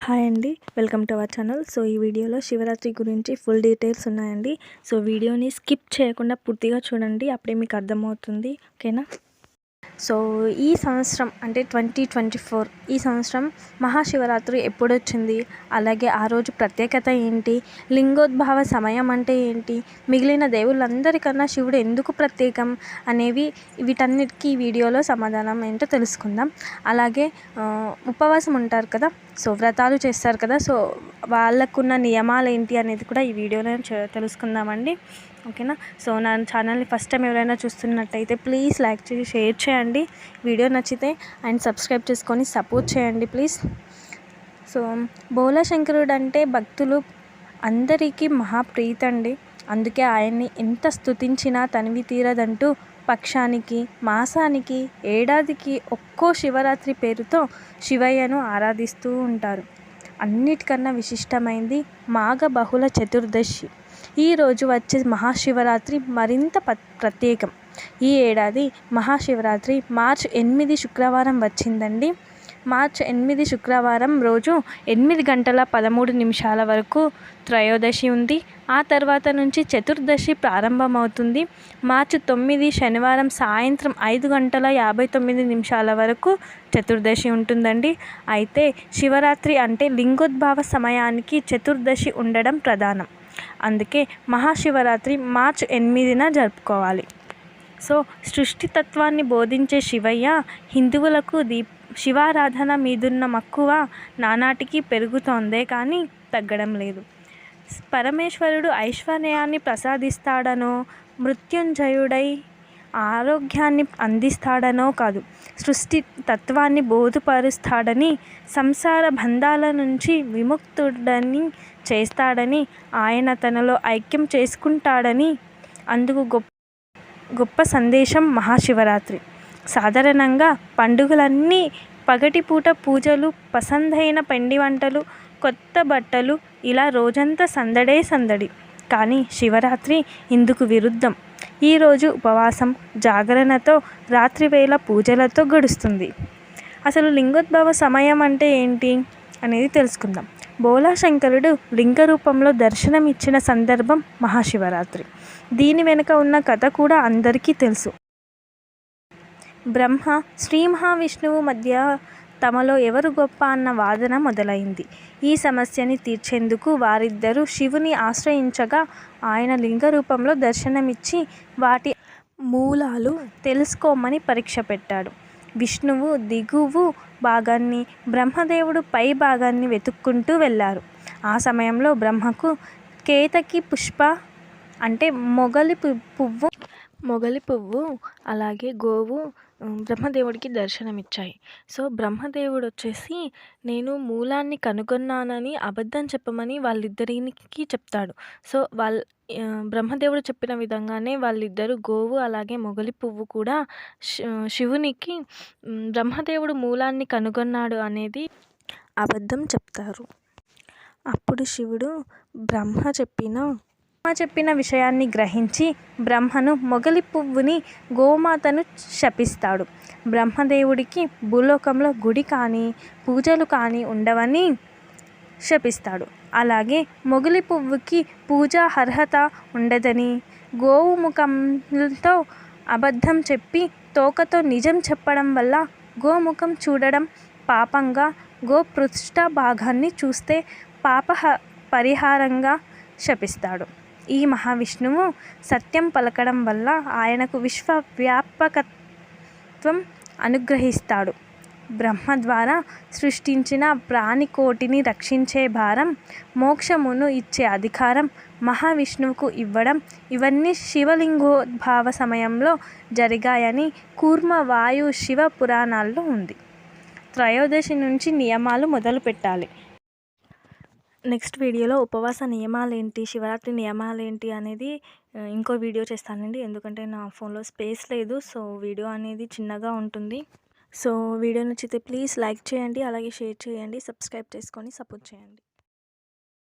Hi అండి, welcome to our channel. So ఈ వీడియోలో శివరాత్రి గురించి ఫుల్ డీటెయిల్స్ ఉన్నాయండి. సో వీడియోని స్కిప్ చేయకుండా పూర్తిగా చూడండి, అప్పుడే మీకు అర్థమవుతుంది. ఓకేనా? సో ఈ సంవత్సరం అంటే 2024 ఈ సంవత్సరం మహాశివరాత్రి ఎప్పుడొచ్చింది, అలాగే ఆ రోజు ప్రత్యేకత ఏంటి, లింగోద్భవ సమయం అంటే ఏంటి, మిగిలిన దేవుళ్ళందరికన్నా శివుడు ఎందుకు ప్రత్యేకం అనేవి వీటన్నిటికీ ఈ వీడియోలో సమాధానం ఏంటో తెలుసుకుందాం. అలాగే ఉపవాసం ఉంటారు కదా, సో వ్రతాలు చేస్తారు కదా, సో వాళ్ళకున్న నియమాలు ఏంటి అనేది కూడా ఈ వీడియోలో తెలుసుకుందామండి. ఓకేనా? సో నా ఛానల్ని ఫస్ట్ టైం ఎవరైనా చూస్తున్నట్టయితే ప్లీజ్ లైక్ చేసి షేర్ చేయండి, వీడియో నచ్చితే అండ్ సబ్స్క్రైబ్ చేసుకొని సపోర్ట్ చేయండి ప్లీజ్. సో బోళాశంకరుడు అంటే భక్తులు అందరికీ మహాప్రీతండి. అందుకే ఆయన్ని ఎంత స్తుతించినా తనివి తీరదంటూ పక్షానికి, మాసానికి, ఏడాదికి ఒక్కో శివరాత్రి పేరుతో శివయ్యను ఆరాధిస్తూ ఉంటారు. అన్నిటికన్నా విశిష్టమైంది మాఘ బహుళ చతుర్దశి. ఈరోజు వచ్చే మహాశివరాత్రి మరింత ప్రత్యేకం. ఈ ఏడాది మహాశివరాత్రి మార్చి 8 శుక్రవారం వచ్చిందండి. మార్చి 8 శుక్రవారం రోజు 8 గంటల 13 నిమిషాల వరకు త్రయోదశి ఉంది. ఆ తర్వాత నుంచి చతుర్దశి ప్రారంభమవుతుంది. మార్చి 9 శనివారం సాయంత్రం 5 గంటల 59 నిమిషాల వరకు చతుర్దశి ఉంటుందండి. అయితే శివరాత్రి అంటే లింగోద్భవ సమయానికి చతుర్దశి ఉండడం ప్రధానం. అందుకే మహాశివరాత్రి మార్చి 8న జరుపుకోవాలి. సో సృష్టితత్వాన్ని బోధించే శివయ్య హిందువులకు శివారాధన మీదున్న మక్కువ నానాటికి పెరుగుతోందే కానీ తగ్గడం లేదు. పరమేశ్వరుడు ఐశ్వర్యాన్ని ప్రసాదిస్తాడనో, మృత్యుంజయుడై ఆరోగ్యాన్ని అందిస్తాడనో కాదు, సృష్టి తత్వాన్ని బోధపరుస్తాడని, సంసార బంధాల నుంచి విముక్తుడని చేస్తాడని, ఆయన తనలో ఐక్యం చేసుకుంటాడని, అందుకు గొప్ప సందేశం మహాశివరాత్రి. సాధారణంగా పండుగలన్నీ పగటిపూట పూజలు, పసందైన పిండి వంటలు, కొత్త బట్టలు, ఇలా రోజంతా సందడే సందడి. కానీ శివరాత్రి ఇందుకు విరుద్ధం. ఈరోజు ఉపవాసం, జాగరణతో, రాత్రివేళ పూజలతో గడుస్తుంది. అసలు లింగోద్భవ సమయం అంటే ఏంటి అనేది తెలుసుకుందాం. బోళాశంకరుడు లింగ రూపంలో దర్శనం ఇచ్చిన సందర్భం మహాశివరాత్రి. దీని వెనుక ఉన్న కథ కూడా అందరికీ తెలుసు. బ్రహ్మ, శ్రీ మహావిష్ణువు మధ్య తమలో ఎవరు గొప్ప అన్న వాదన మొదలైంది. ఈ సమస్యని తీర్చేందుకు వారిద్దరూ శివుని ఆశ్రయించగా ఆయన లింగ రూపంలో దర్శనమిచ్చి వాటి మూలాలు తెలుసుకోమని పరీక్ష పెట్టాడు. విష్ణువు దిగువ భాగాన్ని, బ్రహ్మదేవుడు పై భాగాన్ని వెతుక్కుంటూ వెళ్ళారు. ఆ సమయంలో బ్రహ్మకు కేతకి పుష్ప అంటే మొగలి పువ్వు అలాగే గోవు బ్రహ్మదేవుడికి దర్శనమిచ్చాయి. సో బ్రహ్మదేవుడు వచ్చేసి నేను మూలాన్ని కనుగొన్నానని అబద్ధం చెప్పమని వాళ్ళిద్దరికి చెప్తాడు. సో బ్రహ్మదేవుడు చెప్పిన విధంగానే వాళ్ళిద్దరు గోవు అలాగే మొగలి పువ్వు కూడా శివునికి బ్రహ్మదేవుడు మూలాన్ని కనుగొన్నాడు అనేది అబద్ధం చెప్తారు. అప్పుడు శివుడు బ్రహ్మ చెప్పిన విషయాన్ని గ్రహించి బ్రహ్మను, మొగలి పువ్వుని, గోమాతను శపిస్తాడు. బ్రహ్మదేవుడికి భూలోకంలో గుడి కానీ పూజలు కానీ ఉండవని శపిస్తాడు. అలాగే మొగలి పువ్వుకి పూజా అర్హత ఉండదని, గోవు ముఖంతో అబద్ధం చెప్పి తోకతో నిజం చెప్పడం వల్ల గోముఖం చూడడం పాపంగా, గోపృష్ఠ భాగాన్ని చూస్తే పాప పరిహారంగా శపిస్తాడు. ఈ మహావిష్ణువు సత్యం పలకడం వల్ల ఆయనకు విశ్వవ్యాపకత్వం అనుగ్రహిస్తాడు. బ్రహ్మ ద్వారా సృష్టించిన ప్రాణికోటిని రక్షించే భారం, మోక్షమును ఇచ్చే అధికారం మహావిష్ణువుకు ఇవ్వడం, ఇవన్నీ శివలింగోద్భవ సమయంలో జరిగాయని కూర్మ వాయు శివ పురాణాల్లో ఉంది. త్రయోదశి నుంచి నియమాలు మొదలు పెట్టాలి. నెక్స్ట్ వీడియోలో ఉపవాస నియమాలేంటి, శివరాత్రి నియమాలేంటి అనేది ఇంకో వీడియో చేస్తానండి. ఎందుకంటే నా ఫోన్లో స్పేస్ లేదు. సో వీడియో అనేది చిన్నగా ఉంటుంది. సో వీడియో నచ్చితే ప్లీజ్ లైక్ చేయండి, అలాగే షేర్ చేయండి, సబ్స్క్రైబ్ చేసుకొని సపోర్ట్ చేయండి.